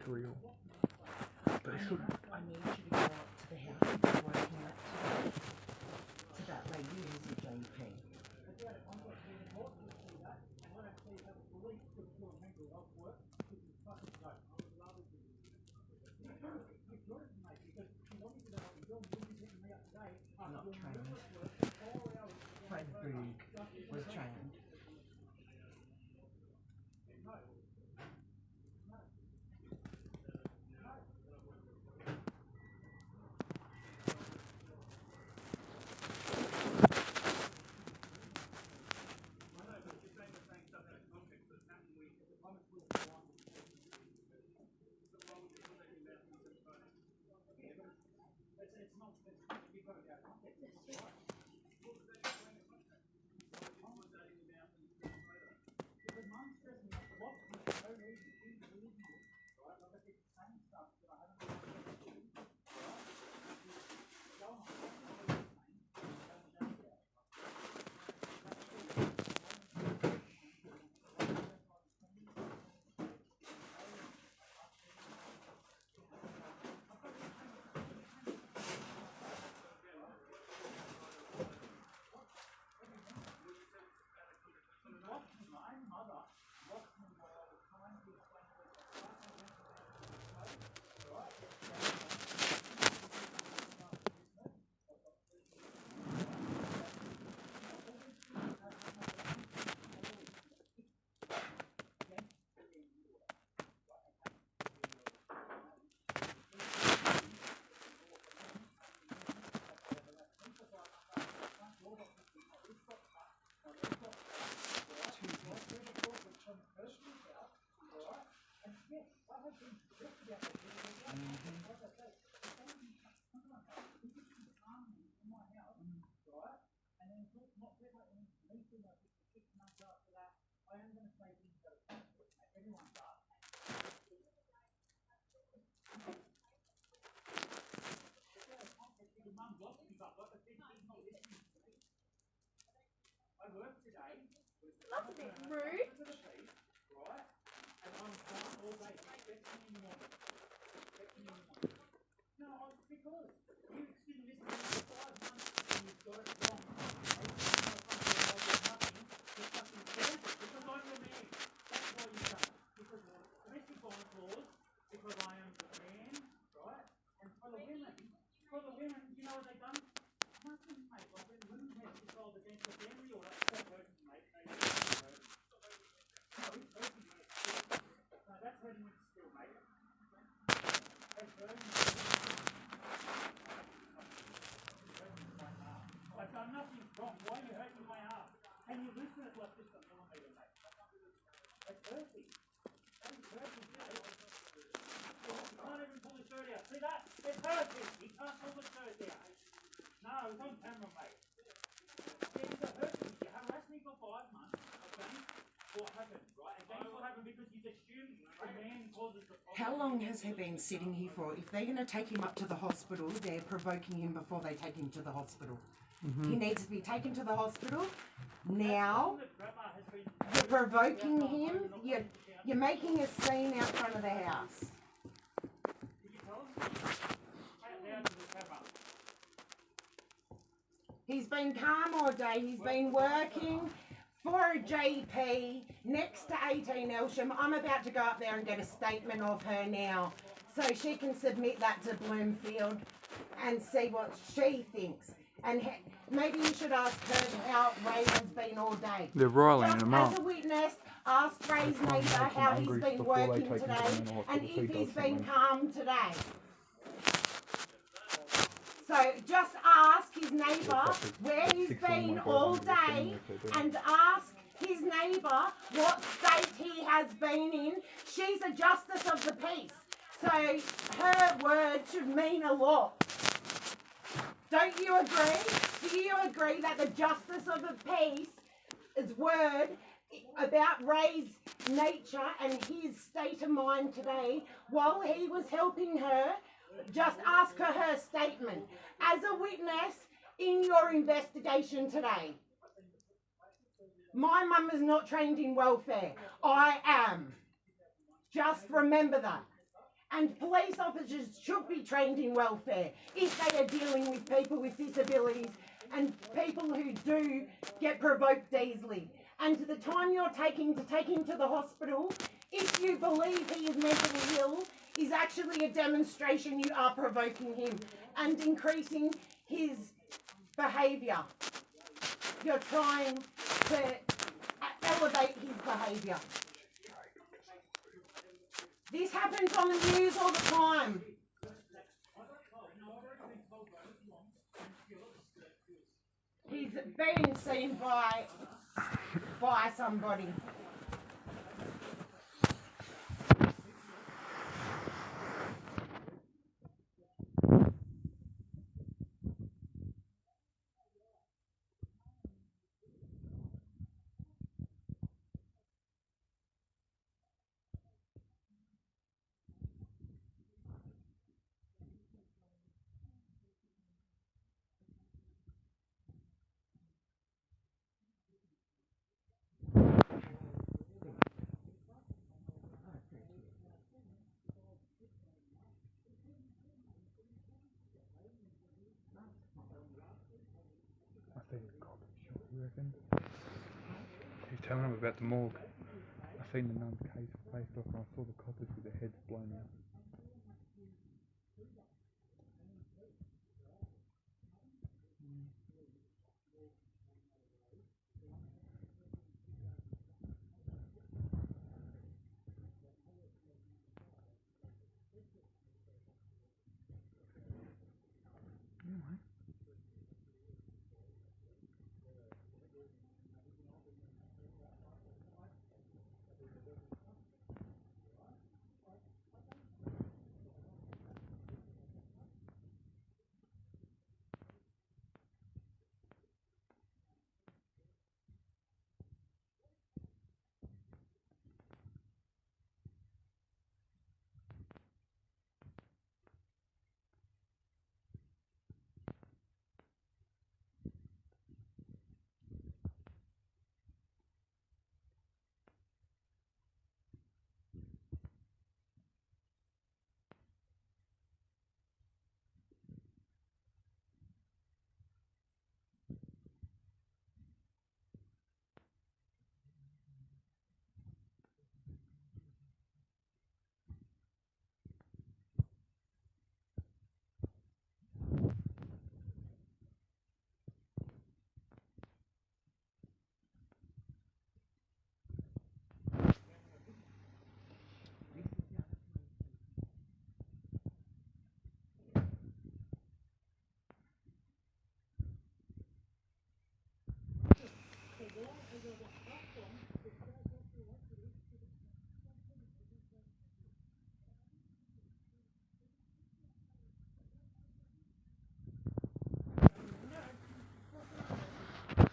real. But it's sort of, I need you to go up to the house and be working that to that lady who's a JP. Not trained. Fred Boog was trained. That's a bit rude. How long has he been sitting here for? If they're going to take him up to the hospital, they're provoking him before they take him to the hospital. He needs to be taken to the hospital now. You're provoking him. You're making a scene out front of the house. He's been calm all day. He's been working for a GP next to 18 Elsham. I'm about to go up there and get a statement of her now so she can submit that to Bloomfield and see what she thinks. And maybe you should ask her how Ray has been all day. they're riling Just him as up. a witness, ask Ray's neighbour how he's been working today and if he's been calm today. So just ask his neighbour where he's been all day and ask his neighbour what state he has been in. She's a justice of the peace, so her word should mean a lot. Don't you agree? Do you agree that the justice of the peace's word about Ray's nature and his state of mind today while he was helping her? Just ask her statement as a witness in your investigation today. My mum is not trained in welfare. I am. Just remember that. And police officers should be trained in welfare if they are dealing with people with disabilities and people who do get provoked easily. And the time you're taking to take him to the hospital, if you believe he is mentally ill, is actually a demonstration you are provoking him and increasing his behaviour. You're trying to elevate his behaviour. This happens on the news all the time. He's being seen by somebody. I think the cop is shot, you reckon? He's telling him about the morgue. I seen the nun's case placed off and I saw the coppers with their heads blown out.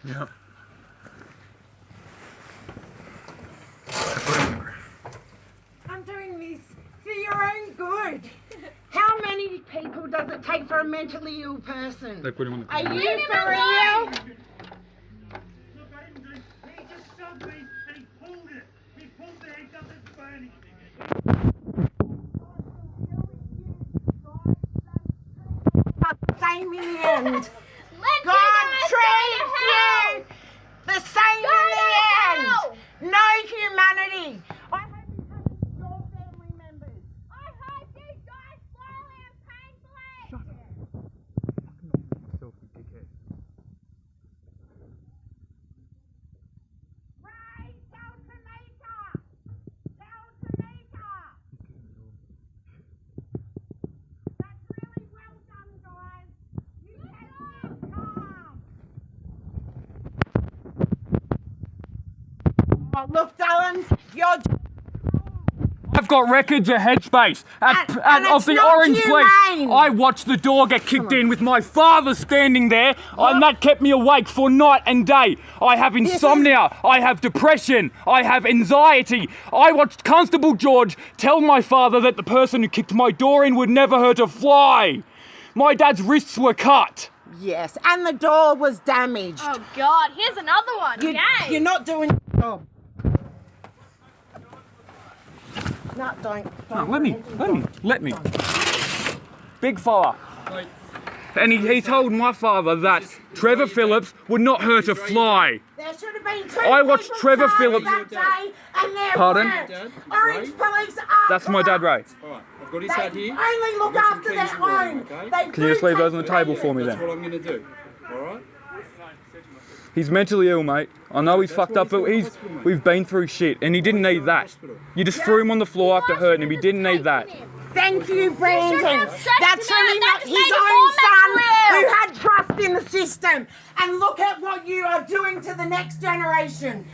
Yeah. I'm doing this for your own good. How many people does it take for a mentally ill person? They put him on the Are you for real? Look, I didn't do. He just shoved me and he pulled it. He pulled the handcuff that's burning. Same in the end. God treats you the same in the end. No humanity. I hope you take your family members. I hope you die slowly and painfully. Shut up. Fucking knock yourself, you dickhead. Ray, tell Tamika. Tell Tamika. That's really well done, guys. You kept them calm. Oh, look, darlings, you're... I've got records of headspace And of it's the not orange police. humane. I watched the door get kicked in with my father standing there, and that kept me awake for night and day. I have insomnia, I have depression, I have anxiety. I watched Constable George tell my father that the person who kicked my door in would never hurt a fly. My dad's wrists were cut. Yes, and the door was damaged. Oh God, here's another one. Yay. You're not doing your job. No, don't. No, let me. Big fella. And he told my father that Trevor Phillips would not hurt a fly. There should have been 2 I watched people Trevor charged Phillips- that day, and there Pardon? weren't. Orange police are That's my dad, Ray. Alright, I've got his They hat here. only look I've got some after keys their in the room, own. okay? They Can you just do leave those on take the table care. for me That's then? what I'm going to do. Alright? He's mentally ill, mate. I know he's That's fucked why up, but he's going to hospital, mate. we've been through shit, and he didn't need that. You just threw him on the floor after hurting him. He didn't need that. Thank you, Brandon. have stressed That's him out. really That not just his made him own more son mentally who ill. had trust in the system. And look at what you are doing to the next generation.